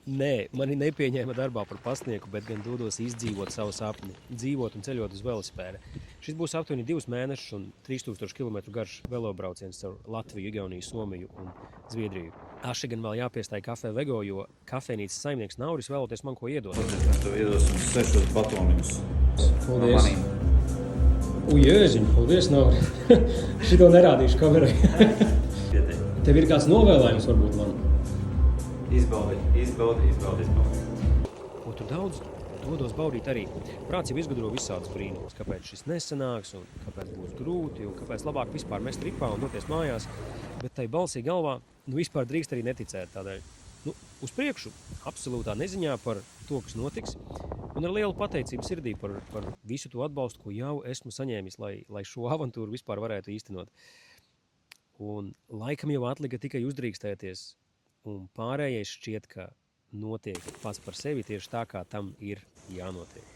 Nē, mani nepieņēma darbā par pasnieku, bet gan dodos izdzīvot savu sapni, dzīvot un ceļot uz velosipēda. Šis būs aptuveni 2 mēnešus un 3000 km garš velobrauciens caur Latviju, Igauniju, Somiju un Zviedriju. Aši gan vēl jāpiestāj kafē Vego, jo kafejnīcas saimnieks Nauris vēloties man ko iedot. Tev iedosim 6 batoniņus. Paldies! Jēziņ, paldies, Nauri! Šito nerādīšu kamerai. Tev ir kāds novēlējums varbūt man? Izbaudi. Ko tu daudz dodos baudīt arī. Prāts jau izgudro visādus brīnumus, kāpēc šis nesanāks un kāpēc būs grūti un kāpēc labāk vispār mest ripā un doties mājās. Bet tai balsī galvā vispār drīkst arī neticēt tādēļ. Uz priekšu absolūtā neziņā par to, kas notiks, un ar lielu pateicību sirdī par visu to atbalstu, ko jau esmu saņēmis, lai šo avantūru vispār varētu īstenot. Un laikam jau atlika tikai uzdrīkstēties, un pārējais šķiet, ka notiek pats par sevi tieši tā, kā tam ir jānotiek.